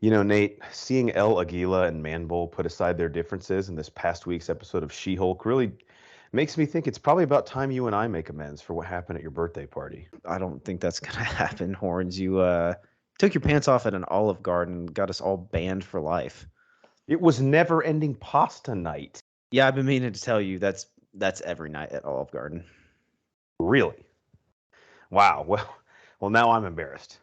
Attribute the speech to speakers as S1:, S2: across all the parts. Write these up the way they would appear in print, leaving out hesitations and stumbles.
S1: You know, Nate, seeing El Aguila and Manbull put aside their differences in this past week's episode of She-Hulk really makes me think it's probably about time you and I make amends for what happened at your birthday party.
S2: I don't think that's gonna happen, Horns. You took your pants off at an Olive Garden and got us all banned for life.
S1: It was never-ending pasta night.
S2: Yeah, I've been meaning to tell you that's every night at Olive Garden.
S1: Really? Wow. Well, now I'm embarrassed.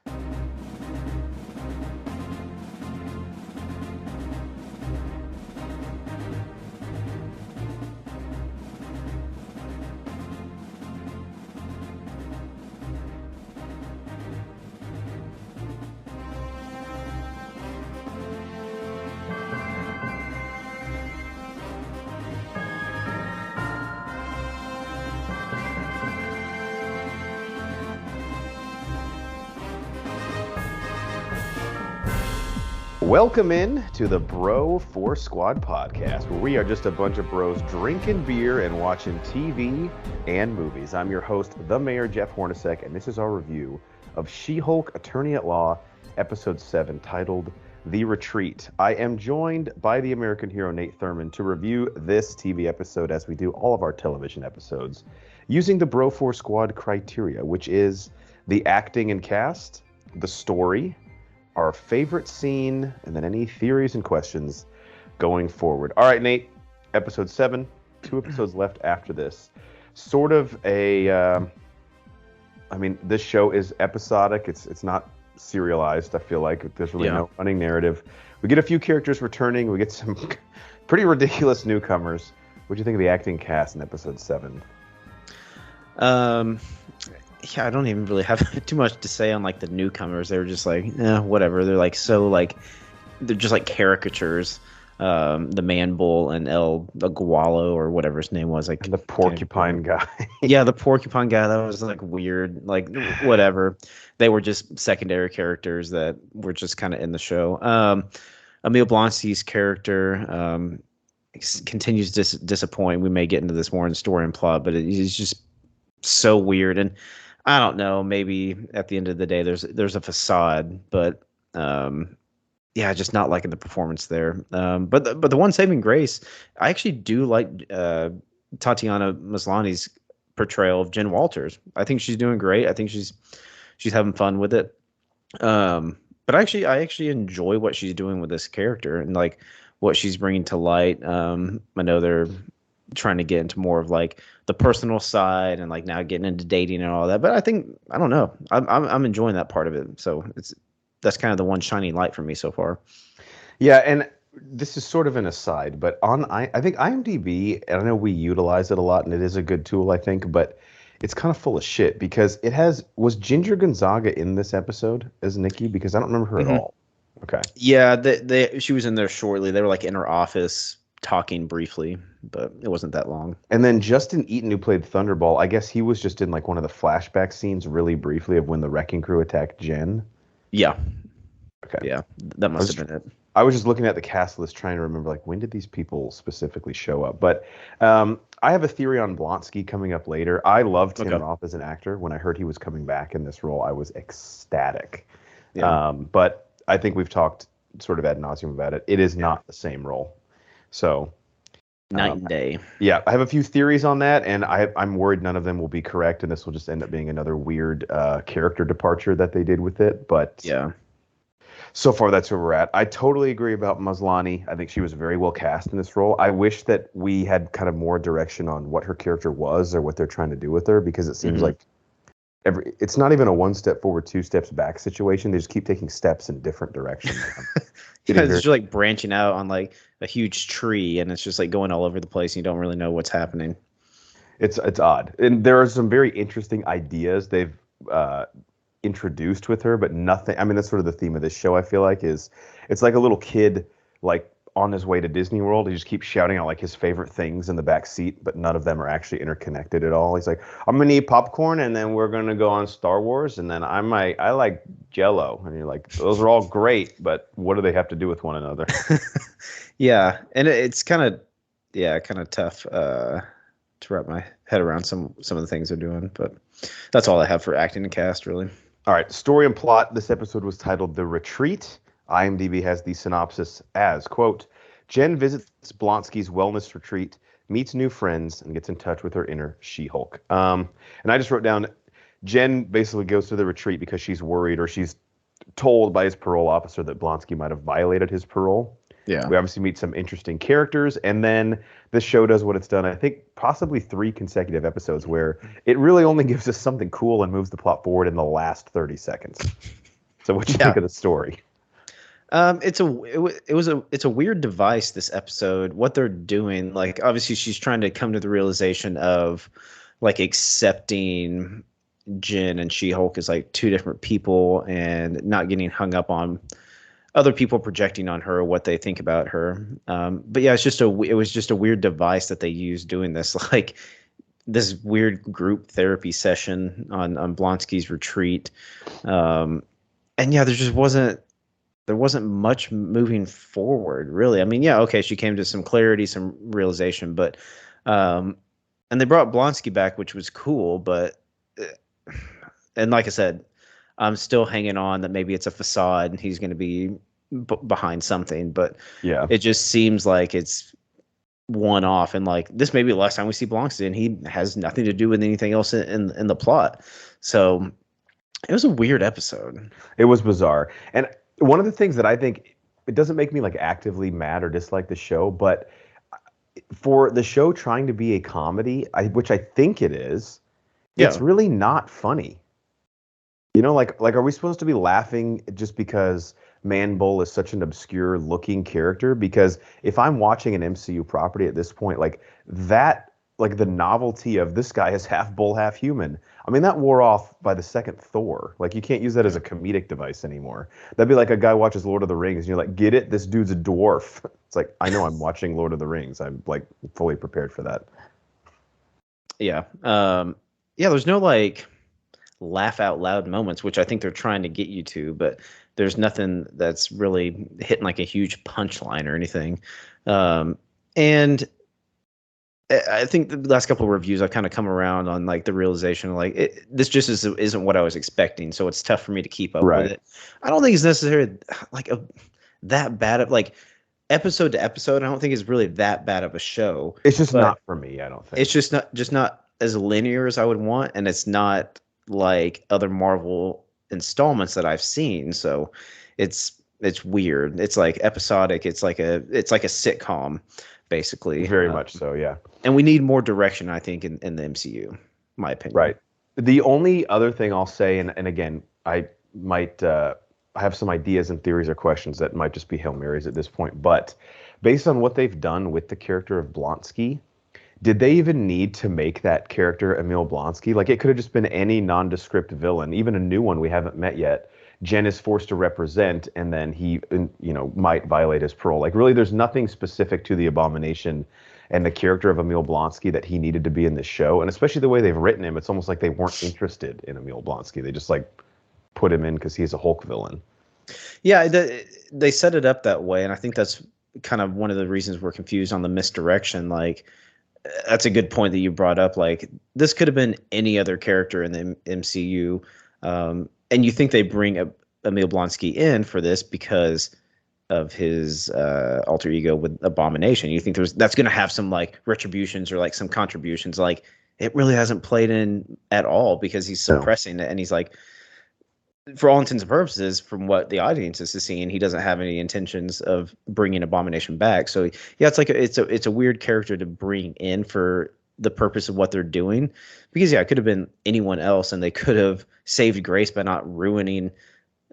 S1: Welcome in to the Bro 4 Squad podcast, where we are just a bunch of bros drinking beer and watching TV and movies. I'm your host, the Mayor, Jeff Hornacek, and this is our review of She-Hulk Attorney at Law, Episode 7, titled The Retreat. I am joined by the American hero Nate Thurman to review this TV episode, as we do all of our television episodes, using the Bro 4 Squad criteria, which is the acting and cast, the story, our favorite scene, and then any theories and questions going forward. All right, Nate, episode 7, 2 episodes left after this. Sort of a, this show is episodic. It's not serialized, I feel like. There's really no running narrative. We get a few characters returning. We get some pretty ridiculous newcomers. What do you think of the acting cast in episode 7?
S2: Yeah, I don't even really have too much to say on like the newcomers. They were just like, whatever. They're like they're just like caricatures. The Man-Bull and El Agualo or whatever his name was, like
S1: and the porcupine guy.
S2: Yeah, the porcupine guy. That was like weird. Like whatever. They were just secondary characters that were just kind of in the show. Emil Blonsky's character continues to disappoint. We may get into this more in story and plot, but he's just so weird. And I don't know, maybe at the end of the day there's a facade, but just not liking the performance there. But the one saving grace, I actually do like Tatiana Maslany's portrayal of Jen Walters. I think she's doing great. I think she's having fun with it. But I actually enjoy what she's doing with this character and like what she's bringing to light. I know they're trying to get into more of like the personal side and like now getting into dating and all that, but I don't know, I'm enjoying that part of it, so that's kind of the one shining light for me so far.
S1: Yeah, and this is sort of an aside, but I think IMDb, and I know we utilize it a lot and it is a good tool, I think, but it's kind of full of shit because was Ginger Gonzaga in this episode as Nikki? Because I don't remember her at all. Okay.
S2: Yeah, she was in there shortly. They were like in her office talking briefly, but it wasn't that long.
S1: And then Justin Eaton, who played Thunderball, I guess he was just in like one of the flashback scenes really briefly of when the Wrecking Crew attacked Jen.
S2: Yeah.
S1: Okay.
S2: Yeah, that must have been it.
S1: I was just looking at the cast list trying to remember like when did these people specifically show up. But I have a theory on Blonsky coming up later. I loved Tim Roth as an actor. When I heard he was coming back in this role, I was ecstatic. Yeah. But I think we've talked sort of ad nauseum about it. It is not the same role. So
S2: night and day.
S1: Yeah, I have a few theories on that, and I'm worried none of them will be correct, and this will just end up being another weird character departure that they did with it. But
S2: yeah,
S1: so far that's where we're at. I totally agree about Maslany. I think she was very well cast in this role. I wish that we had kind of more direction on what her character was or what they're trying to do with her, because it seems like it's not even a one step forward, 2 steps back situation. They just keep taking steps in different directions.
S2: It's just like branching out on like a huge tree, and it's just like going all over the place, and you don't really know what's happening.
S1: It's odd, and there are some very interesting ideas they've introduced with her, but nothing. I mean, that's sort of the theme of this show. I feel like it's like a little kid like on his way to Disney World. He just keeps shouting out like his favorite things in the back seat, but none of them are actually interconnected at all. He's like, I'm gonna eat popcorn, and then we're gonna go on Star Wars, and then I like Jell-O, and you're like, those are all great, but what do they have to do with one another?
S2: Yeah, and it's kind of tough to wrap my head around some of the things they're doing, but that's all I have for acting and cast, really.
S1: All right, story and plot. This episode was titled The Retreat. IMDb has the synopsis as, quote, Jen visits Blonsky's wellness retreat, meets new friends, and gets in touch with her inner She-Hulk. And I just wrote down, Jen basically goes to the retreat because she's worried, or she's told by his parole officer that Blonsky might have violated his parole.
S2: Yeah.
S1: We obviously meet some interesting characters, and then this show does what it's done, I think, possibly 3 consecutive episodes where it really only gives us something cool and moves the plot forward in the last 30 seconds. So what do you think of the story?
S2: It's a weird device, this episode. What they're doing, like, obviously she's trying to come to the realization of like accepting Jin and She-Hulk as like 2 different people and not getting hung up on other people projecting on her what they think about her. But yeah, it was just a weird device that they used doing this, like this weird group therapy session on Blonsky's retreat. And yeah, there wasn't much moving forward, really. I mean, yeah, okay, she came to some clarity, some realization, but and they brought Blonsky back, which was cool, but and like I said, I'm still hanging on that maybe it's a facade and he's going to be behind something, but
S1: yeah,
S2: it just seems like it's one off, and like this may be the last time we see Blonsky, and he has nothing to do with anything else in the plot. So it was a weird episode.
S1: It was bizarre. And one of the things that I think, it doesn't make me like actively mad or dislike the show, but for the show trying to be a comedy, which I think it is, it's really not funny. You know, like are we supposed to be laughing just because Man Bull is such an obscure looking character? Because if I'm watching an MCU property at this point, like that, like the novelty of this guy is half bull, half human, I mean, that wore off by the second Thor. Like, you can't use that as a comedic device anymore. That'd be like a guy watches Lord of the Rings and you're like, get it? This dude's a dwarf. It's like, I know I'm watching Lord of the Rings. I'm like fully prepared for that.
S2: Yeah. Yeah, there's no like laugh out loud moments, which I think they're trying to get you to, but there's nothing that's really hitting like a huge punchline or anything. And I think the last couple of reviews I've kind of come around on like the realization like this just isn't what I was expecting, so it's tough for me to keep up with it. I don't think it's necessarily like that bad of like episode to episode. I don't think it's really that bad of a show.
S1: It's just not for me. I don't think
S2: it's just not as linear as I would want, and it's not like other Marvel installments that I've seen. So it's weird. It's like episodic. It's like a sitcom, basically.
S1: Very much so, yeah.
S2: And we need more direction, I think, in the MCU, my opinion.
S1: Right. The only other thing I'll say, and again, I might have some ideas and theories or questions that might just be Hail Marys at this point, but based on what they've done with the character of Blonsky, did they even need to make that character Emil Blonsky? Like, it could have just been any nondescript villain, even a new one we haven't met yet. Jen is forced to represent, and then he, might violate his parole. Like, really, there's nothing specific to the Abomination and the character of Emil Blonsky that he needed to be in this show. And especially the way they've written him, it's almost like they weren't interested in Emil Blonsky. They just, like, put him in because he's a Hulk villain.
S2: Yeah, they set it up that way, and I think that's kind of one of the reasons we're confused on the misdirection. Like, that's a good point that you brought up. Like, this could have been any other character in the MCU. And you think they bring Emil Blonsky in for this because of his alter ego with Abomination. You think that's going to have some like retributions or like some contributions. Like, it really hasn't played in at all because he's suppressing it. And he's like, for all intents and purposes, from what the audience is seeing, he doesn't have any intentions of bringing Abomination back. So yeah, it's like it's a weird character to bring in for the purpose of what they're doing, because it could have been anyone else, and they could have saved grace by not ruining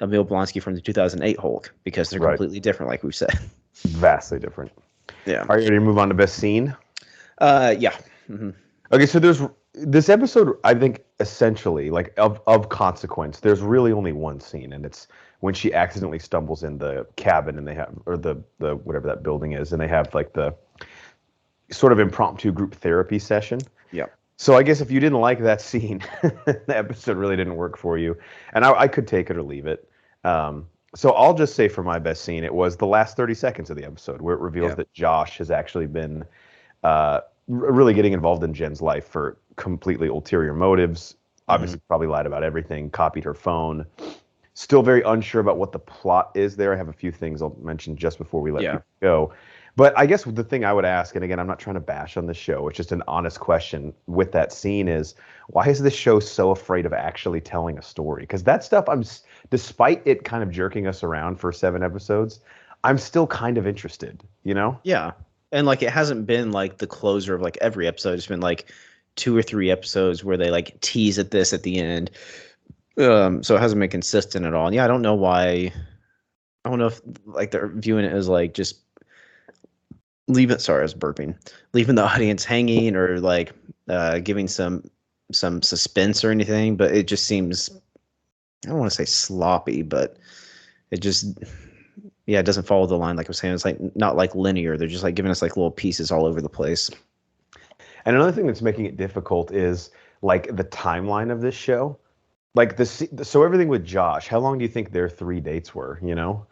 S2: Emil Blonsky from the 2008 Hulk, because they're completely different, like we've said.
S1: Vastly different.
S2: Yeah.
S1: Are you ready to move on to best scene?
S2: Yeah. Mm-hmm.
S1: Okay, so there's this episode, I think, essentially, like, of consequence, there's really only one scene, and it's when she accidentally stumbles in the cabin, and they have, or the whatever that building is, and they have like the sort of impromptu group therapy session.
S2: Yeah.
S1: So I guess if you didn't like that scene, the episode really didn't work for you, and I could take it or leave it. So I'll just say for my best scene, it was the last 30 seconds of the episode where it reveals that Josh has actually been really getting involved in Jen's life for completely ulterior motives. Obviously, probably lied about everything, copied her phone. Still very unsure about what the plot is there. I have a few things I'll mention just before we let
S2: Yeah.
S1: people go. But I guess the thing I would ask, and again, I'm not trying to bash on the show, it's just an honest question with that scene is, why is this show so afraid of actually telling a story? Because that stuff, despite it kind of jerking us around for 7 episodes, I'm still kind of interested, you know?
S2: Yeah. And like it hasn't been like the closer of like every episode. It's been like 2 or 3 episodes where they like tease at this at the end. So it hasn't been consistent at all. And yeah, I don't know why. I don't know if like they're viewing it as like just leave it. Sorry, I was burping. Leaving the audience hanging or like giving some suspense or anything. But it just seems, I don't want to say sloppy, but it just, yeah, it doesn't follow the line. Like I was saying, it's like not like linear. They're just like giving us like little pieces all over the place.
S1: And another thing that's making it difficult is like the timeline of this show. Like so everything with Josh, how long do you think their 3 dates were, you know?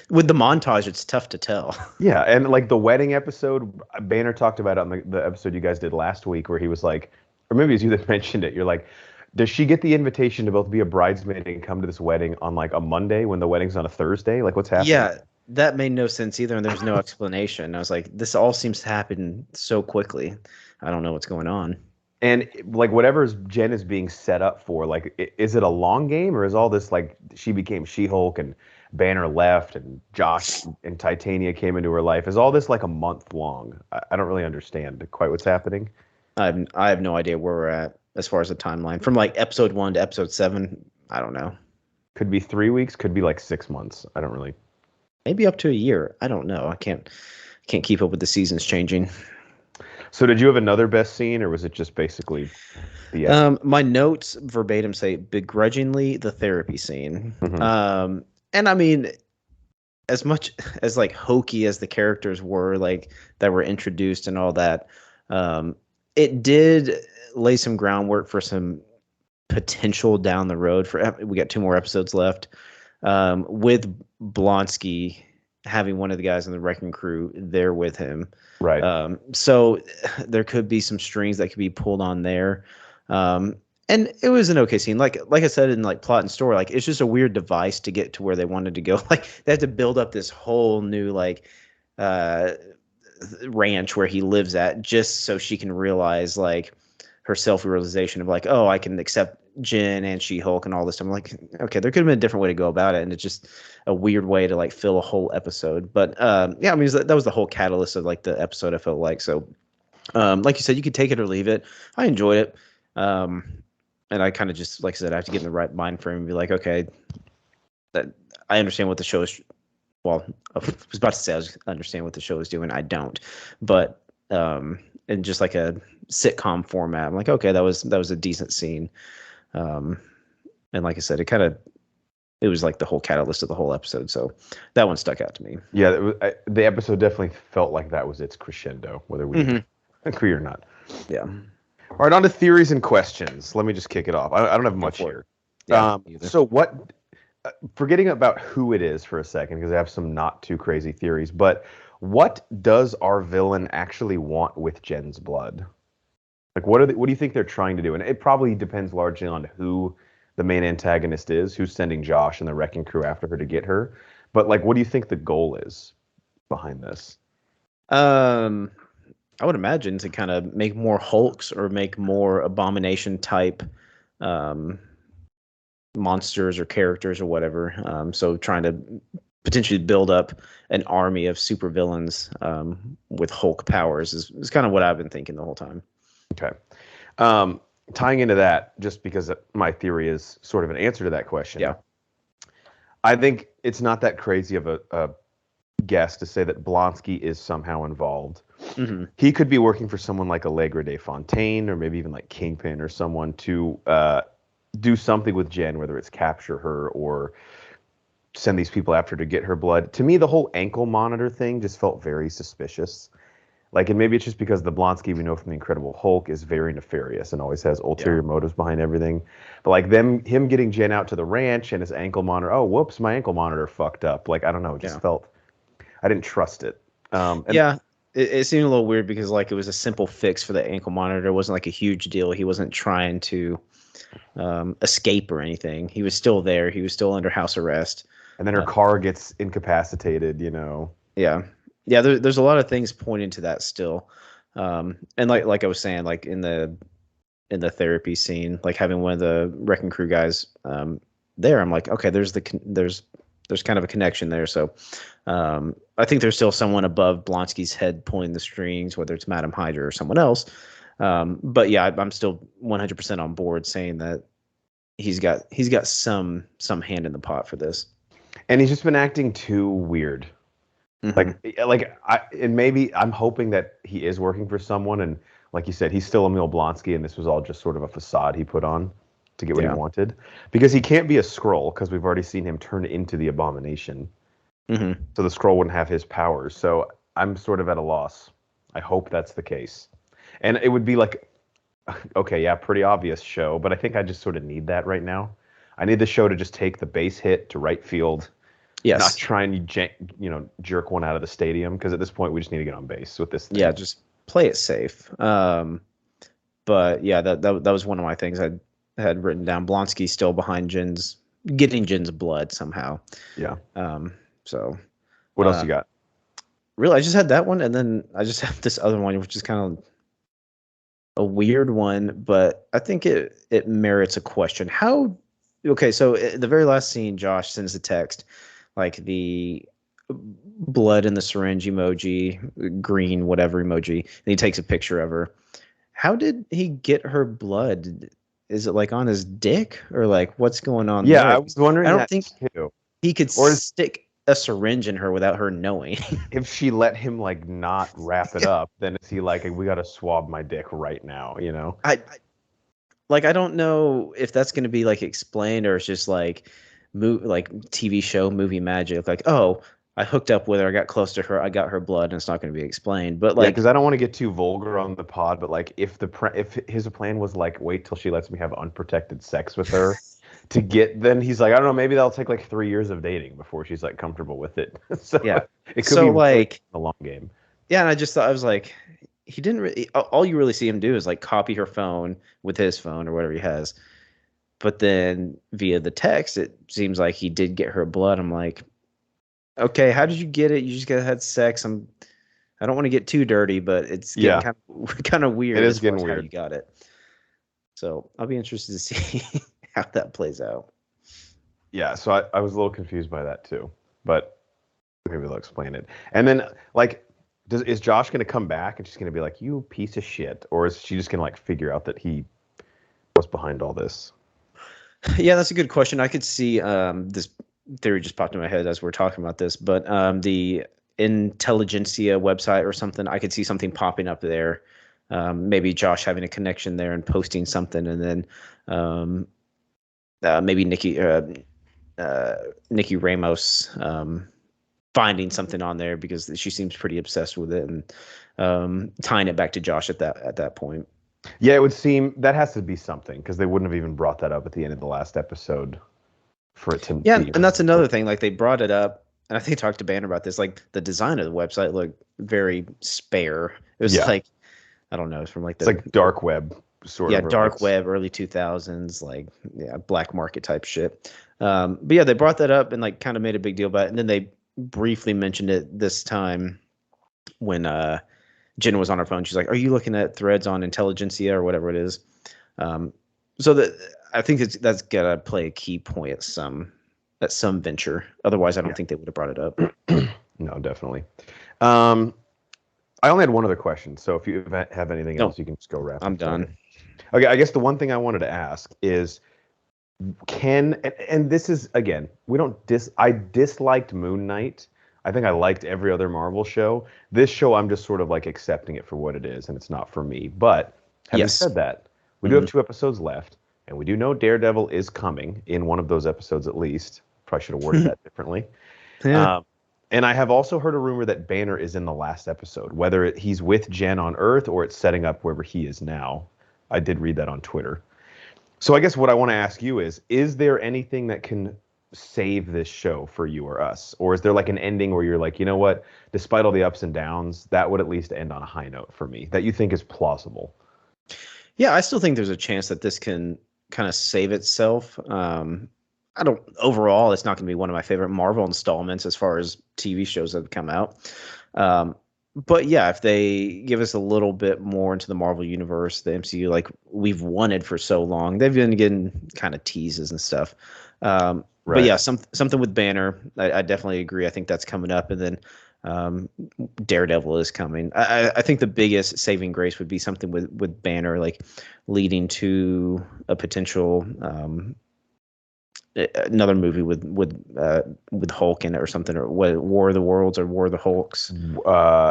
S2: With the montage, it's tough to tell.
S1: Yeah, and like the wedding episode, Banner talked about it on the episode you guys did last week where he was like, or maybe it was you that mentioned it, you're like, does she get the invitation to both be a bridesmaid and come to this wedding on like a Monday when the wedding's on a Thursday? Like what's happening?
S2: Yeah, that made no sense either, and there's no explanation. I was like, this all seems to happen so quickly. I don't know what's going on.
S1: And like whatever Jen is being set up for, like, is it a long game or is all this like she became She-Hulk and Banner left and Josh and Titania came into her life? Is all this like a month long? I don't really understand quite what's happening.
S2: I have no idea where we're at as far as the timeline from like episode 1 to episode 7. I don't know.
S1: Could be 3 weeks, could be like 6 months. I don't really.
S2: Maybe up to a year. I don't know. I can't keep up with the seasons changing.
S1: So did you have another best scene, or was it just basically the end?
S2: My notes verbatim say begrudgingly the therapy scene.
S1: Mhm.
S2: And I mean, as much as like hokey as the characters were, like that were introduced and all that, it did lay some groundwork for some potential down the road. We got 2 more episodes left, with Blonsky having one of the guys in the wrecking crew there with him.
S1: Right.
S2: So there could be some strings that could be pulled on there. And it was an okay scene. Like I said, in like plot and story, like it's just a weird device to get to where they wanted to go. Like they had to build up this whole new like ranch where he lives at just so she can realize like her self-realization of like, oh, I can accept Jen and She-Hulk and all this stuff. I'm like, okay, there could have been a different way to go about it, and it's just a weird way to like fill a whole episode. But yeah, I mean, that was the whole catalyst of like the episode. I felt like so. Like you said, you could take it or leave it. I enjoyed it, and I kind of just, like I said, I have to get in the right mind frame and be like, okay, that I understand what the show is. Well, I was about to say I understand what the show is doing. I don't, but in just like a sitcom format, I'm like, okay, that was a decent scene. And like I said, it was like the whole catalyst of the whole episode. So that one stuck out to me.
S1: Yeah, the episode definitely felt like that was its crescendo, whether we agree or not.
S2: Yeah.
S1: All right, on to theories and questions. Let me just kick it off. I don't have much here.
S2: Yeah,
S1: so what, forgetting about who it is for a second, because I have some not too crazy theories, but what does our villain actually want with Jins Blood? Like, what do you think they're trying to do? And it probably depends largely on who the main antagonist is, who's sending Josh and the wrecking crew after her to get her. But like, what do you think the goal is behind this?
S2: I would imagine to kind of make more Hulks or make more Abomination type monsters or characters or whatever. So trying to potentially build up an army of supervillains with Hulk powers is kind of what I've been thinking the whole time.
S1: Okay. Tying into that, just because my theory is sort of an answer to that question.
S2: Yeah.
S1: I think it's not that crazy of a guess to say that Blonsky is somehow involved.
S2: Mm-hmm.
S1: He could be working for someone like Allegra de Fontaine or maybe even like Kingpin or someone to do something with Jen, whether it's capture her or send these people after her to get her blood. To me, the whole ankle monitor thing just felt very suspicious. Like, and maybe it's just because the Blonsky we know from the Incredible Hulk is very nefarious and always has ulterior motives behind everything. But like him getting Jen out to the ranch and his ankle monitor, oh, whoops, my ankle monitor fucked up. Like, I don't know, it just felt, I didn't trust it.
S2: it seemed a little weird because like it was a simple fix for the ankle monitor. It wasn't like a huge deal. He wasn't trying to escape or anything. He was still there. He was still under house arrest.
S1: And then her car gets incapacitated, you know.
S2: Yeah. Yeah, there's a lot of things pointing to that still. And like I was saying, like in the therapy scene, like having one of the wrecking crew guys there, I'm like, okay, there's kind of a connection there. So I think there's still someone above Blonsky's head pulling the strings, whether it's Madam Hydra or someone else. But yeah, I'm still 100% on board saying that he's got some hand in the pot for this.
S1: And he's just been acting too weird. Mm-hmm. And maybe I'm hoping that he is working for someone, and like you said, he's still Emil Blonsky, and this was all just sort of a facade he put on to get what he wanted, because he can't be a Skrull because we've already seen him turn into the Abomination. Mm-hmm. So the Skrull wouldn't have his powers. So I'm sort of at a loss. I hope that's the case, and it would be like, okay, yeah, pretty obvious show, but I think I just sort of need that right now. I need the show to just take the base hit to right field. Yes. Not try and jerk one out of the stadium, because at this point we just need to get on base with this thing.
S2: Yeah, just play it safe. But yeah, that was one of my things I had written down. Blonsky still behind getting Jins Blood somehow.
S1: Yeah.
S2: So
S1: what else you got?
S2: Really, I just had that one, and then I just have this other one, which is kind of a weird one, but I think it merits a question. Okay, so at the very last scene, Josh sends a text, like the blood in the syringe emoji, green whatever emoji, and he takes a picture of her. How did he get her blood? Is it like on his dick, or like what's going on there?
S1: I was wondering. I don't think too.
S2: He could stick a syringe in her without her knowing.
S1: If she let him like not wrap it up, then is he like, we got to swab my dick right now? You know,
S2: I don't know if that's going to be like explained, or it's just like TV show movie magic. Like, oh, I hooked up with her, I got close to her, I got her blood, and it's not going to be explained. But like,
S1: because I don't want to get too vulgar on the pod, but like if his plan was like, wait till she lets me have unprotected sex with her to get, then he's like, I don't know, maybe that'll take like 3 years of dating before she's like comfortable with it. So
S2: yeah,
S1: it could be like a long game.
S2: Yeah, and I just thought, I was like, he didn't really. All you really see him do is like copy her phone with his phone or whatever he has. But then via the text, it seems like he did get her blood. I'm like, okay, how did you get it? You just had sex. I don't want to get too dirty, but it's getting kind of weird.
S1: It is getting weird.
S2: How you got it. So I'll be interested to see how that plays out.
S1: Yeah, so I was a little confused by that too, but maybe they'll explain it. And then like, is Josh going to come back and she's going to be like, you piece of shit? Or is she just going to like figure out that he was behind all this?
S2: Yeah, that's a good question. I could see this theory just popped in my head as we're talking about this, but the Intelligencia website or something, I could see something popping up there. Maybe Josh having a connection there and posting something, and then maybe Nikki Ramos finding something on there because she seems pretty obsessed with it, and tying it back to Josh at that point.
S1: Yeah, it would seem that has to be something, because they wouldn't have even brought that up at the end of the last episode for it to.
S2: Yeah, and that's another thing. Like, they brought it up, and I think I talked to Banner about this. Like, the design of the website looked very spare. It was like, I don't know, it's from like
S1: it's like dark web sort of.
S2: Yeah, dark web, early 2000s, like black market type shit. But yeah, they brought that up and like kind of made a big deal about it, and then they briefly mentioned it this time when Jen was on her phone. She's like, "Are you looking at threads on Intelligencia or whatever it is?" So that I think that's gotta play a key point at some venture. Otherwise, I don't think they would have brought it up.
S1: No, definitely. I only had one other question, so if you have anything else, you can just go wrap.
S2: I'm done.
S1: Okay, I guess the one thing I wanted to ask is, and this is again, I disliked Moon Knight. I think I liked every other Marvel show. This show, I'm just sort of like accepting it for what it is, and it's not for me. But having said that, we do have 2 episodes left, and we do know Daredevil is coming in one of those episodes at least. Probably should have worded that differently. Yeah. And I have also heard a rumor that Banner is in the last episode, whether he's with Jen on Earth or it's setting up wherever he is now. I did read that on Twitter. So I guess what I want to ask you is there anything that can save this show for you or us? Or is there like an ending where you're like, you know what, despite all the ups and downs, that would at least end on a high note for me that you think is plausible?
S2: Yeah, I still think there's a chance that this can kind of save itself. I don't overall, it's not going to be one of my favorite Marvel installments as far as TV shows that have come out. But yeah, if they give us a little bit more into the Marvel universe, the MCU, like we've wanted for so long, they've been getting kind of teases and stuff. But yeah, something with Banner, I definitely agree. I think that's coming up, and then Daredevil is coming. I think the biggest saving grace would be something with Banner, like leading to a potential another movie with Hulk in it or something, or what, War of the Worlds or War of the Hulks.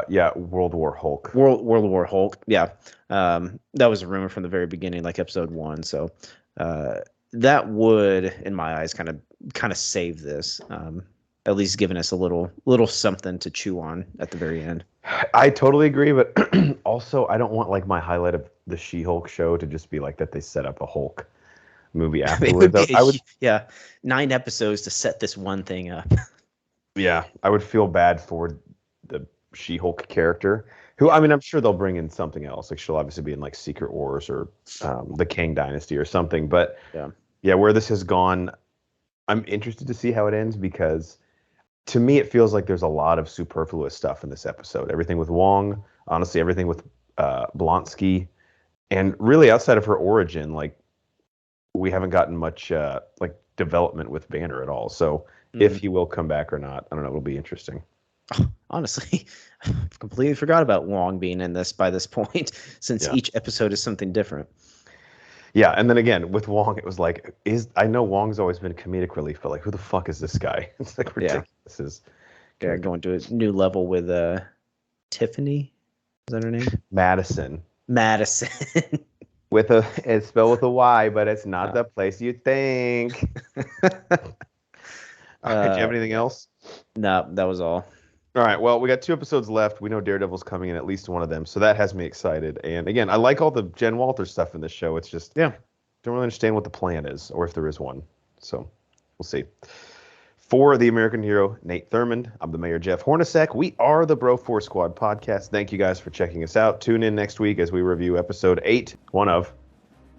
S1: Yeah, World War Hulk.
S2: World War Hulk. Yeah, that was a rumor from the very beginning, like episode 1. So that would, in my eyes, kind of save this. At least giving us a little something to chew on at the very end.
S1: I totally agree, but also I don't want like my highlight of the She-Hulk show to just be like that they set up a Hulk movie afterwards.
S2: I would 9 episodes to set this one thing up.
S1: Yeah, I would feel bad for the She-Hulk character, who, I mean, I'm sure they'll bring in something else. Like she'll obviously be in like Secret Wars or the Kang Dynasty or something. But yeah, where this has gone, I'm interested to see how it ends, because to me it feels like there's a lot of superfluous stuff in this episode. Everything with Wong, honestly, everything with Blonsky, and really outside of her origin, like we haven't gotten much like development with Banner at all. So if he will come back or not, I don't know. It'll be interesting.
S2: Honestly, I've completely forgot about Wong being in this by this point, since each episode is something different.
S1: Yeah, and then again with Wong, it was like, I know Wong's always been comedic relief, but like, who the fuck is this guy? It's like ridiculous.
S2: Yeah, going to a new level with Tiffany. Is that her name?
S1: Madison. It's spelled with a Y, but it's not the place you think. Do you have anything else?
S2: No, that was all.
S1: All right, well, we got 2 episodes left. We know Daredevil's coming in at least one of them, so that has me excited. And again, I like all the Jen Walters stuff in this show. It's just, don't really understand what the plan is, or if there is one. So we'll see. For the American hero, Nate Thurmond, I'm the Mayor, Jeff Hornacek. We are the Bro Force Squad podcast. Thank you guys for checking us out. Tune in next week as we review episode 8, one of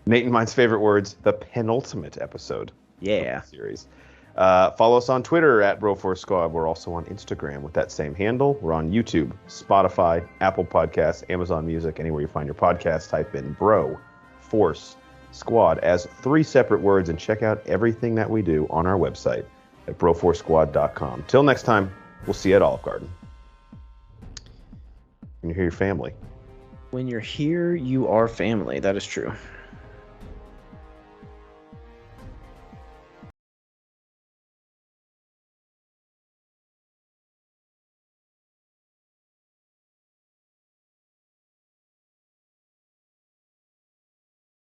S1: Nate and mine's favorite words, the penultimate episode of the series. Follow us on Twitter at Broforce Squad. We're also on Instagram with that same handle. We're on YouTube, Spotify, Apple Podcasts, Amazon Music, anywhere you find your podcast. Type in Bro Force Squad as 3 separate words, and check out everything that we do on our website at broforcesquad.com. Till next time, we'll see you at Olive Garden. When you're here, your family.
S2: When you're here, you are family. That is true.